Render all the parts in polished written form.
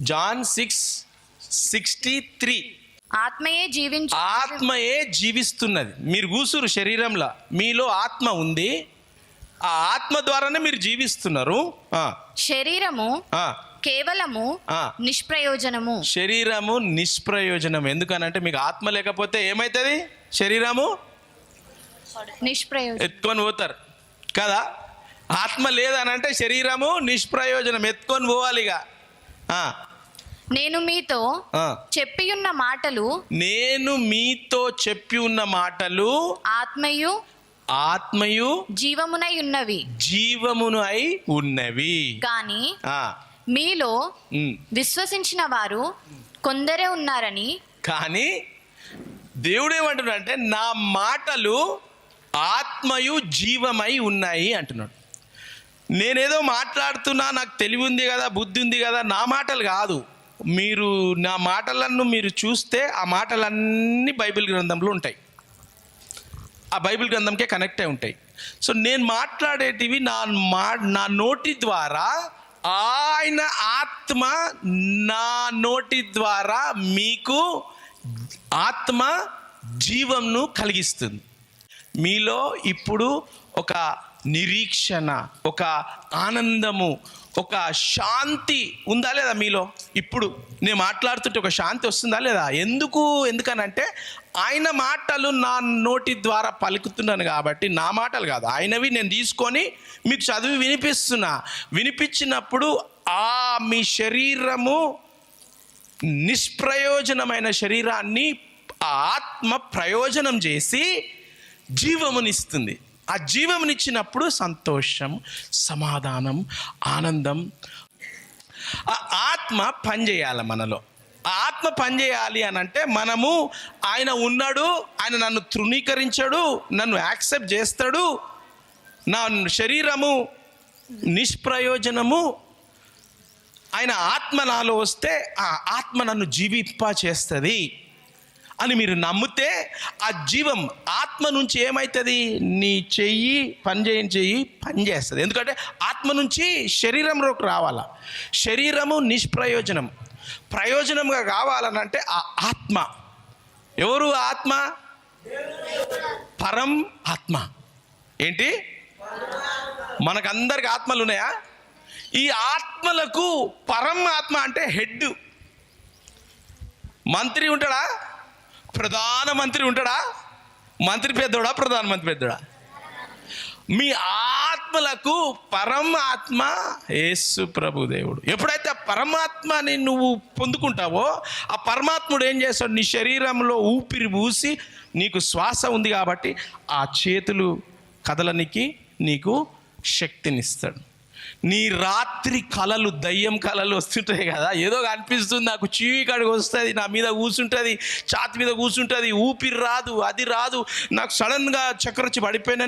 John 6:63. ఆత్మయే జీవిస్తున్నది. మీరు కూసురు శరీరంలో, మీలో ఆత్మ ఉంది, ఆ ఆత్మ ద్వారానే మీరు జీవిస్తున్నారు. శరీరము కేవలము నిష్ప్రయోజనము. శరీరము నిష్ప్రయోజనం. ఎందుకనంటే మీకు ఆత్మ లేకపోతే ఏమవుతుంది? శరీరము నిష్ప్రయోజనం, ఎత్తుకొని పోతారు కదా. ఆత్మ లేదనంటే శరీరము నిష్ప్రయోజనం, ఎత్తుకొని పోవాలి. ఇక నేను మీతో చెప్పి ఉన్న మాటలు ఆత్మయు జీవమునై ఉన్నవి. కానీ మీలో విశ్వసించిన వారు కొందరే ఉన్నారని. కానీ దేవుడు ఏమంటున్నాడంటే నా మాటలు ఆత్మయు జీవమై ఉన్నాయి అంటున్నాడు. నేనేదో మాట్లాడుతున్నా, నాకు తెలివి ఉంది కదా, బుద్ధి ఉంది కదా, నా మాటలు కాదు. మీరు నా మాటలను మీరు చూస్తే ఆ మాటలన్నీ బైబిల్ గ్రంథంలో ఉంటాయి. ఆ బైబిల్ గ్రంథంకే కనెక్ట్ అయి ఉంటాయి. సో నేను మాట్లాడేటివి నా నోటి ద్వారా, ఆయన ఆత్మ నా నోటి ద్వారా మీకు ఆత్మ జీవంను కలిగిస్తుంది. మీలో ఇప్పుడు ఒక నిరీక్షణ, ఒక ఆనందము, ఒక శాంతి ఉందా లేదా మీలో? ఇప్పుడు నేను మాట్లాడుతుంటే ఒక శాంతి వస్తుందా లేదా? ఎందుకనంటే ఆయన మాటలు నా నోటి ద్వారా పలుకుతున్నాను కాబట్టి, నా మాటలు కాదు, ఆయనవి నేను తీసుకొని మీకు చదివి వినిపించినప్పుడు మీ శరీరము నిష్ప్రయోజనమైన శరీరాన్ని ఆ ఆత్మ ప్రయోజనం చేసి జీవమునిస్తుంది. ఆ జీవమునిచ్చినప్పుడు సంతోషం, సమాధానం, ఆనందం. ఆ ఆత్మ పనిచేయాలి మనలో. ఆ ఆత్మ పనిచేయాలి అని అంటే మనము ఆయన ఉన్నాడు, ఆయన నన్ను తృణీకరించాడు, నన్ను యాక్సెప్ట్ చేస్తాడు, నా శరీరము నిష్ప్రయోజనము, ఆయన ఆత్మ నాలో వస్తే ఆ ఆత్మ నన్ను జీవింప చేస్తుంది అని మీరు నమ్మితే ఆ జీవం ఆత్మ నుంచి ఏమవుతుంది? నీ చెయ్యి పనిచేస్తుంది. ఎందుకంటే ఆత్మ నుంచి శరీరంలోకి రావాలా. శరీరము నిష్ప్రయోజనం. ప్రయోజనంగా కావాలనంటే ఆ ఆత్మ. ఎవరు ఆత్మ? పరం ఆత్మ. ఏంటి? మనకందరికి ఆత్మలు ఉన్నాయా? ఈ ఆత్మలకు పరం ఆత్మ అంటే హెడ్. మంత్రి ఉంటాడా? ప్రధానమంత్రి ఉంటాడా? మంత్రి పెద్దోడా? ప్రధానమంత్రి పెద్దోడా? మీ ఆత్మలకు పరమాత్మ యేసు ప్రభు దేవుడు. ఎప్పుడైతే ఆ పరమాత్మని నువ్వు పొందుకుంటావో, ఆ పరమాత్ముడు ఏం చేస్తాడు? నీ శరీరంలో ఊపిరి పూసి, నీకు శ్వాస ఉంది కాబట్టి ఆ చేతులు కదలనికి నీకు శక్తినిస్తాడు. నీ రాత్రి కళలు, దయ్యం కళలు వస్తుంటాయి కదా, ఏదో అనిపిస్తుంది నాకు, చీకటికి వస్తుంది, నా మీద కూర్చుంటుంది, ఛాతి మీద కూర్చుంటుంది, ఊపిరి రాదు, అది రాదు, నాకు సడన్గా చక్కెర వచ్చి పడిపోయినా,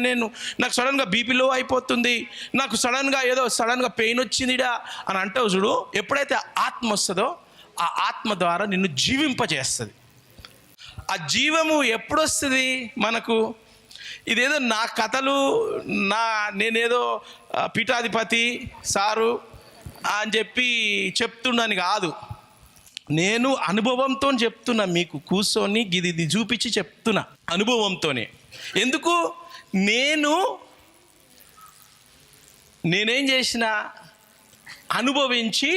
నాకు సడన్గా బీపీ లో అయిపోతుంది, నాకు సడన్గా పెయిన్ వచ్చిందిడా అని అంటావు చూడు. ఎప్పుడైతే ఆత్మ వస్తుందో ఆ ఆత్మ ద్వారా నిన్ను జీవింపజేస్తుంది. ఆ జీవము ఎప్పుడు వస్తుంది మనకు? ఇదేదో నా కథలు, నేనేదో పీఠాధిపతి సారు అని చెప్పి చెప్తున్నాను కాదు. నేను అనుభవంతో చెప్తున్నా, మీకు కూర్చొని ఇది చూపించి చెప్తున్నా అనుభవంతోనే. ఎందుకు? నేనేం చేసిన అనుభవించి.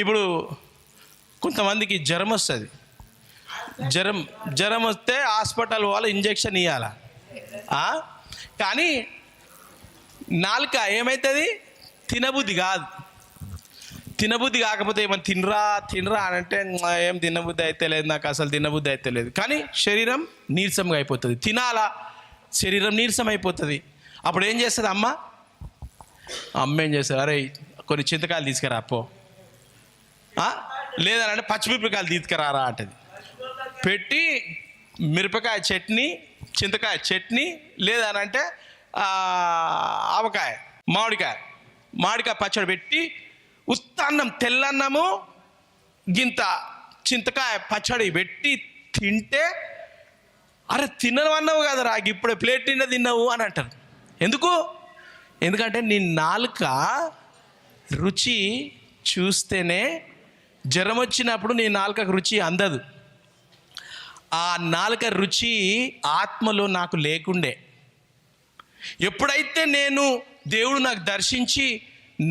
ఇప్పుడు కొంతమందికి జ్వరం వస్తుంది, జ్వరం వస్తే హాస్పిటల్ వాళ్ళు ఇంజెక్షన్ ఇవ్వాలా. కానీ నాలుక ఏమవుతుంది? తినబుద్ధి కాదు. తినబుద్ధి కాకపోతే ఏమన్నా తినరా అని అంటే ఏం తినబుద్ధి అయితే లేదు, నాకు అసలు తినబుద్ధి అయితే లేదు. కానీ శరీరం నీరసంగా అయిపోతుంది. తినాలా, శరీరం నీరసం అయిపోతుంది. అప్పుడు ఏం చేస్తుంది అమ్మ ఏం చేస్తుంది? అరే కొన్ని చింతకాయలు తీసుకురా పో, లేదనంటే పచ్చిమిరపకాయలు తీసుకురారా అంటది. పెట్టి మిరపకాయ చట్నీ, చింతకాయ చట్నీ, లేదనంటే ఆవకాయ, మామిడికాయ పచ్చడి పెట్టి ఉత్తన్నం, తెల్లన్నము గింత చింతకాయ పచ్చడి పెట్టి తింటే, అరే తినవన్నావు కదరా, ఇప్పుడే ప్లేట్ నిండా తిన్నావు అని అంటారు. ఎందుకంటే నీ నాలుక రుచి చూస్తేనే జ్వరం వచ్చినప్పుడు నీ నాలుకకు రుచి అందదు. ఆ నాలుక రుచి ఆత్మలో నాకు లేకుండే. ఎప్పుడైతే నేను దేవుడు నాకు దర్శించి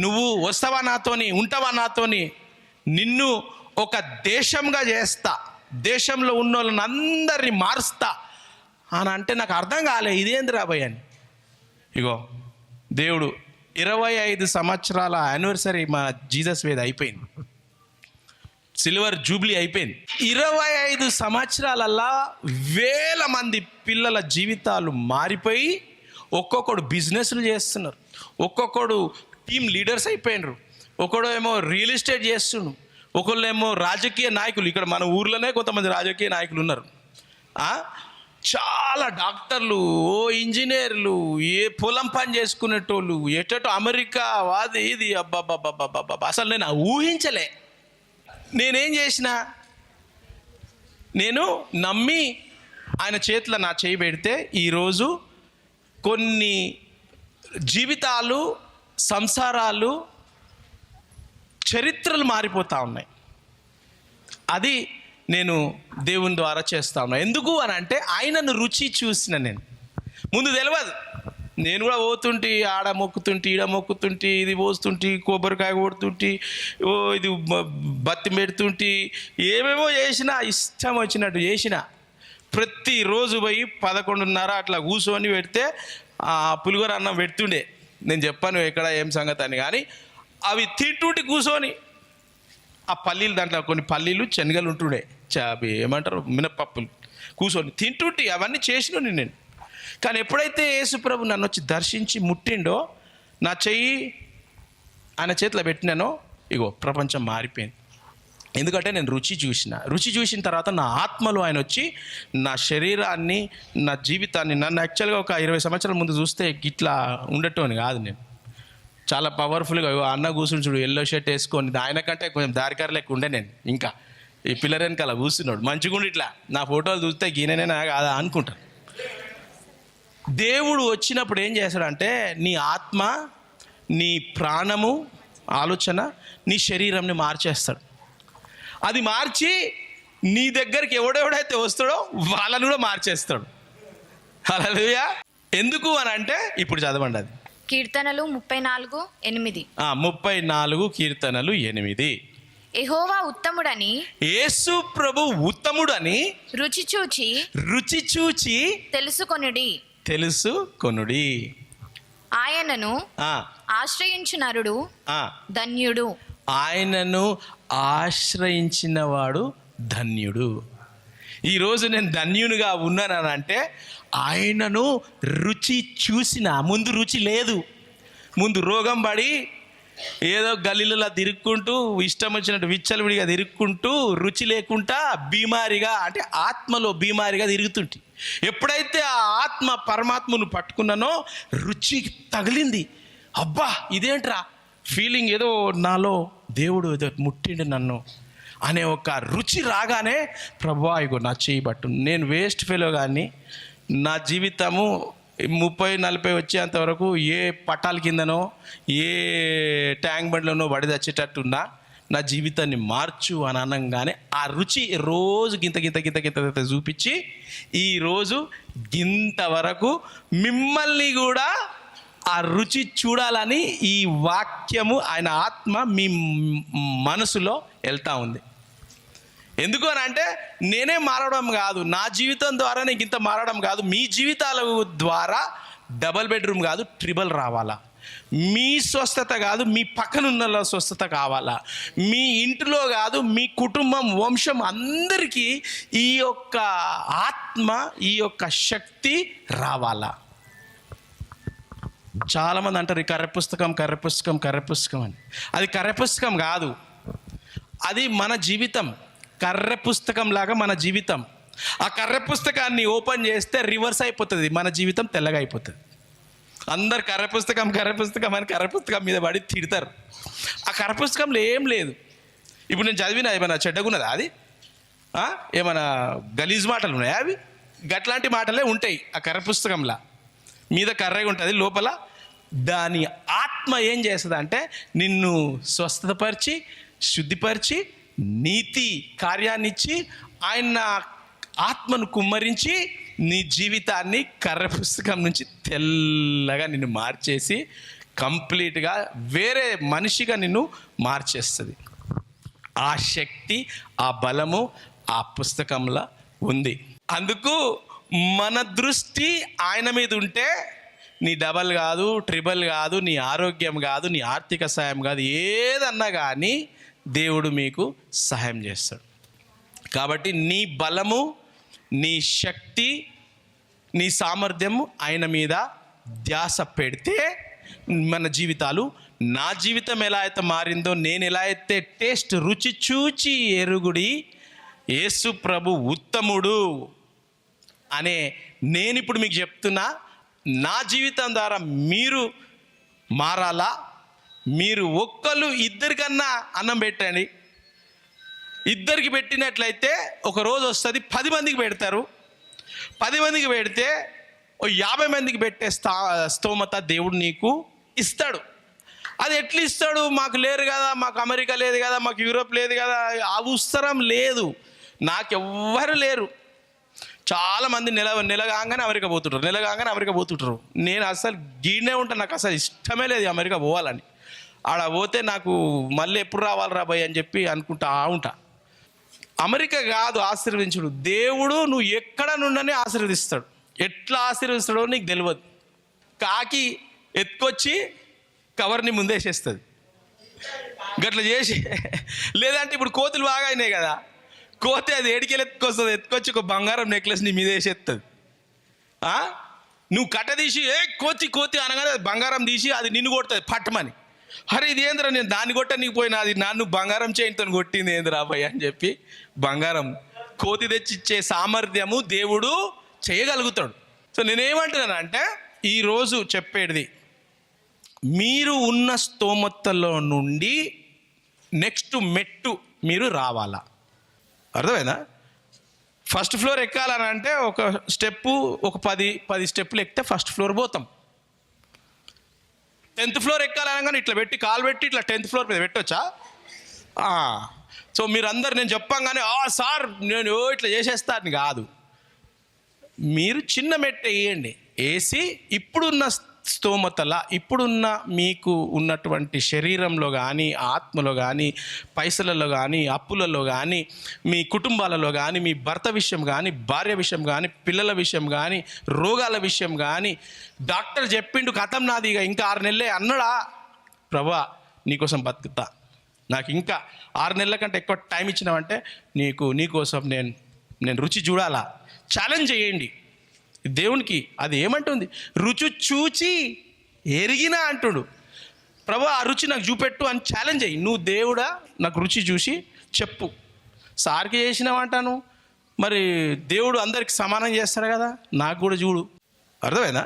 నువ్వు వస్తావా నాతోని, ఉంటావా నాతోని, నిన్ను ఒక దేశంగా చేస్తా, దేశంలో ఉన్న వాళ్ళని అందరినీ మారుస్తా అని అంటే నాకు అర్థం కాలే, ఇదేంది రాబోయ్ అని. ఇగో దేవుడు 25 సంవత్సరాల యానివర్సరీ మా జీసస్ వేద అయిపోయింది, సిల్వర్ జూబ్లీ అయిపోయింది. 25 సంవత్సరాలల్లా వేల మంది పిల్లల జీవితాలు మారిపోయి ఒక్కొక్కడు బిజినెస్లు చేస్తున్నారు, ఒక్కొక్కడు టీమ్ లీడర్స్ అయిపోయినారు, ఒకడు ఏమో రియల్ ఎస్టేట్ చేస్తుండు, ఒకళ్ళు ఏమో రాజకీయ నాయకులు. ఇక్కడ మన ఊర్లోనే కొంతమంది రాజకీయ నాయకులు ఉన్నారు. చాలా డాక్టర్లు, ఓ ఇంజనీర్లు, ఏ పొలం పని చేసుకునేటోళ్ళు, ఎటో అమెరికా అది ఇది. అబ్బాబ్బాబ్బాబ్బా, అసలు నేను ఊహించలే. నేనేం చేసిన, నేను నమ్మి ఆయన చేతిలో నా చేయి పెడితే ఈరోజు కొన్ని జీవితాలు, సంసారాలు, చరిత్రలు మారిపోతూ ఉన్నాయి. అది నేను దేవుని ద్వారా చేస్తా ఉన్నా. ఎందుకు అని అంటే ఆయనను రుచి చూసిన నేను. ముందు తెలియదు, నేను కూడా పోతుంటే ఆడ మొక్కుతుంటే, ఈడ మొక్కుతుంటే, ఇది పోస్తుంటే, కొబ్బరికాయ కొడుతుంటే, ఓ ఇది బత్తి పెడుతుంటే, ఏమేమో చేసిన, ఇష్టం వచ్చినట్టు చేసిన. ప్రతిరోజు పోయి 11:30 అట్లా కూర్చొని పెడితే పులిగోర అన్నం పెడుతుండే. నేను చెప్పాను ఎక్కడ ఏం సంగతి అని, కానీ అవి తింటుంటే కూర్చొని ఆ పల్లీలు, దాంట్లో కొన్ని పల్లీలు శనగలు ఉంటుండే, ఏమంటారు మినపప్పులు, కూర్చొని తింటుంటే అవన్నీ చేసినాను నేను. కానీ ఎప్పుడైతే యేసుప్రభు నన్ను వచ్చి దర్శించి ముట్టిండో, నా చెయ్యి ఆయన చేతిలో పెట్టినానో, ఇగో ప్రపంచం మారిపోయింది. ఎందుకంటే నేను రుచి చూసిన తర్వాత నా ఆత్మలో ఆయన వచ్చి నా శరీరాన్ని, నా జీవితాన్ని, నన్ను యాక్చువల్గా ఒక 20 సంవత్సరాల ముందు చూస్తే ఇట్లా ఉండటోని కాదు. నేను చాలా పవర్ఫుల్గా అన్న కూర్చుని చూడు, ఎల్లో షర్ట్ వేసుకొని, ఆయన కంటే కొంచెం దారికార లెక్క ఉండే నేను. ఇంకా ఈ పిల్లర్ వెనకాల కూర్చున్నాడు మంచిగుండి, ఇట్లా నా ఫోటోలు చూస్తే గీననేనా కాదా అనుకుంటాను. దేవుడు వచ్చినప్పుడు ఏం చేస్తాడంటే నీ ఆత్మ, నీ ప్రాణము, ఆలోచన, నీ శరీరంని మార్చేస్తాడు. అది మార్చి నీ దగ్గరికి ఎవడెవడైతే వస్తాడో వాళ్ళని కూడా మార్చేస్తాడు. హల్లెలూయా. ఎందుకు అని అంటే ఇప్పుడు చదవండి, అది కీర్తనలు 34:8. 34 కీర్తనలు 8. యెహోవా ఉత్తముడని, యేసు ప్రభు ఉత్తముడని రుచి చూచి తెలుసుకొనుడి. ఆయనను ఆశ్రయించు నరుడు ధన్యుడు. ఆయనను ఆశ్రయించిన వాడు ధన్యుడు. ఈరోజు నేను ధన్యునిగా ఉన్నానంటే ఆయనను రుచి చూసిన. ముందు రుచి లేదు, ముందు రోగం పడి ఏదో గల్లీలలో తిరుక్కుంటూ, ఇష్టం వచ్చినట్టు విచ్చలవిడిగా తిరుక్కుంటూ, రుచి లేకుండా బీమారిగా, అంటే ఆత్మలో బీమారిగా తిరుగుతుంటే, ఎప్పుడైతే ఆ ఆత్మ పరమాత్మను పట్టుకున్నానో రుచి తగిలింది. అబ్బా ఇదేంట్రా ఫీలింగ్, ఏదో నాలో దేవుడు ఏదో ముట్టిండు నన్ను అనే ఒక రుచి రాగానే, ప్రభువా ఇగో నా చేయి పట్టు. నేను వేస్ట్ ఫెలో కానీ నా జీవితము 30-40 వచ్చేంతవరకు ఏ పట్టాల కిందనో, ఏ ట్యాంక్ బండ్లోనో పడి తెచ్చేటట్టున్నా, నా జీవితాన్ని మార్చు అని అనగానే ఆ రుచి రోజు గింత చూపించి ఈరోజు ఇంతవరకు మిమ్మల్ని కూడా ఆ రుచి చూడాలని ఈ వాక్యము, ఆయన ఆత్మ మీ మనసులో వెళ్తూ ఉంది. ఎందుకు అని అంటే నేనే మారడం కాదు, నా జీవితం ద్వారా నీకు ఇంత మారడం కాదు, మీ జీవితాల ద్వారా డబల్ బెడ్రూమ్ కాదు, ట్రిబల్ రావాలా. మీ స్వస్థత కాదు, మీ పక్కనున్న స్వస్థత కావాలా. మీ ఇంటిలో కాదు, మీ కుటుంబం, వంశం అందరికీ ఈ యొక్క ఆత్మ, ఈ యొక్క శక్తి రావాలా. చాలామంది అంటారు ఈ కర్రె పుస్తకం అని. అది కర్రె పుస్తకం కాదు, అది మన జీవితం. కర్రె పుస్తకం లాగా మన జీవితం. ఆ కర్రె పుస్తకాన్ని ఓపెన్ చేస్తే రివర్స్ అయిపోతుంది, మన జీవితం తెల్లగా అయిపోతుంది. అందరు కర్రె పుస్తకం అని కర్రె పుస్తకం మీద పడి తిడతారు. ఆ కర్రె పుస్తకంలో ఏం లేదు. ఇప్పుడు నేను చదివిన ఏమైనా చెడ్డగున్నదా? అది ఏమైనా గలీజ్ మాటలు ఉన్నాయా? అవి గట్లాంటి మాటలే ఉంటాయి ఆ కర్రె పుస్తకంలో. మీద కర్రగా ఉంటుంది, లోపల దాని ఆత్మ ఏం చేస్తుంది అంటే నిన్ను స్వస్థతపరిచి, శుద్ధిపరిచి, నీతి కార్యాన్ని ఇచ్చి ఆయన ఆత్మను కుమ్మరించి నీ జీవితాన్ని కర్ర పుస్తకం నుంచి తెల్లగా నిన్ను మార్చేసి కంప్లీట్గా వేరే మనిషిగా నిన్ను మార్చేస్తుంది. ఆ శక్తి, ఆ బలము ఆ పుస్తకంలో ఉంది. అందుకు మన దృష్టి ఆయన మీద ఉంటే నీ డబల్ కాదు, ట్రిబల్ కాదు, నీ ఆరోగ్యం కాదు, నీ ఆర్థిక సహాయం కాదు, ఏదన్నా కానీ దేవుడు మీకు సహాయం చేస్తాడు. కాబట్టి నీ బలము, నీ శక్తి, నీ సామర్థ్యము ఆయన మీద ధ్యాస పెడితే మన జీవితాలు, నా జీవితం ఎలా అయితే మారిందో, నేను ఎలా అయితే రుచి చూచి ఎరుగుడి యేసు ప్రభు ఉత్తముడు అనే నేను ఇప్పుడు మీకు చెప్తున్నా. నా జీవితం ద్వారా మీరు మారాలా? మీరు ఇద్దరికన్నా అన్నం పెట్టండి. ఇద్దరికి పెట్టినట్లయితే ఒక రోజు వస్తుంది 10 మందికి పెడతారు. 10 మందికి పెడితే 50 మందికి పెట్టే స్తోమత దేవుడు నీకు ఇస్తాడు. అది ఎట్లా ఇస్తాడు? మాకు లేరు కదా, మాకు అమెరికా లేదు కదా, మాకు యూరోప్ లేదు కదా, అవసరం లేదు. నాకెవ్వరు లేరు. చాలామంది నెల కాగానే అమెరికా పోతుంటారు. నేను అసలు గీనే ఉంటాను. నాకు అసలు ఇష్టమే లేదు అమెరికా పోవాలని. ఆడ పోతే నాకు మళ్ళీ ఎప్పుడు రావాలి రాబోయ్ అని చెప్పి అనుకుంటా ఉంటా. అమెరికా కాదు ఆశీర్వదించుడు, దేవుడు నువ్వు ఎక్కడ నుండని ఆశీర్వదిస్తాడు. ఎట్లా ఆశీర్వదిస్తాడో నీకు తెలియదు. కాకి ఎత్తుకొచ్చి కవర్ని ముందేసేస్తుంది గట్ల చేసి. లేదంటే ఇప్పుడు కోతులు బాగా అయినాయి కదా, కోతి అది ఏడికెళ్ళి ఎత్తుకొచ్చి ఒక బంగారం నెక్లెస్ నీ మీద వేసేస్తుంది. నువ్వు కట్ట తీసి కోతి అనగానే బంగారం తీసి అది నిన్ను కొడుతుంది పట్టమని. అరే ఇది ఏంద్రా, నేను దాన్ని కొట్టడానికి పోయినా, అది నన్ను బంగారం చేయంతో కొట్టింది ఏంద్రా అబ్బాయి అని చెప్పి బంగారం కోతి తెచ్చిచ్చే సామర్థ్యము దేవుడు చేయగలుగుతాడు. సో నేనేమంటున్నాను అంటే, ఈరోజు చెప్పేది, మీరు ఉన్న స్తోమతలో నుండి నెక్స్ట్ మెట్టు మీరు రావాలా. అర్థమైందా? ఫస్ట్ ఫ్లోర్ ఎక్కాలని అంటే ఒక స్టెప్పు, ఒక 10 స్టెప్పులు ఎక్కితే ఫస్ట్ ఫ్లోర్ పోతాం. 10th ఫ్లోర్ ఎక్కాలనగానే ఇట్లా పెట్టి కాలు పెట్టి ఇట్లా 10th ఫ్లోర్ మీద పెట్టొచ్చా? సో మీరందరు నేను చెప్పంగానే సార్ నేను ఇట్లా చేసేస్తాను కాదు. మీరు చిన్న మెట్టు వేయండి. వేసి ఇప్పుడున్న స్తోమతలా, ఇప్పుడున్న మీకు ఉన్నటువంటి శరీరంలో కానీ, ఆత్మలో కానీ, పైసలలో కానీ, అప్పులలో కానీ, మీ కుటుంబాలలో కానీ, మీ భర్త విషయం కానీ, భార్య విషయం కానీ, పిల్లల విషయం కానీ, రోగాల విషయం కానీ, డాక్టర్ చెప్పిండు కథం నాది ఇంకా 6 నెలలే అన్నాడా, ప్రభా నీకోసం బతుకుతా, నాకు ఇంకా 6 నెలల కంటే ఎక్కువ టైం ఇచ్చినావంటే నీకోసం నేను రుచి చూడాలా. ఛాలెంజ్ చేయండి దేవునికి. అది ఏమంటుంది? రుచి చూచి ఎరిగినా అంటుడు. ప్రభు ఆ రుచి నాకు చూపెట్టు అని ఛాలెంజ్ అయ్యి, నువ్వు దేవుడా నాకు రుచి చూసి చెప్పు. సార్కి చేసినావంటాను, మరి దేవుడు అందరికి సమానం చేస్తాడు కదా, నాకు కూడా చూడు. అర్థమైందా?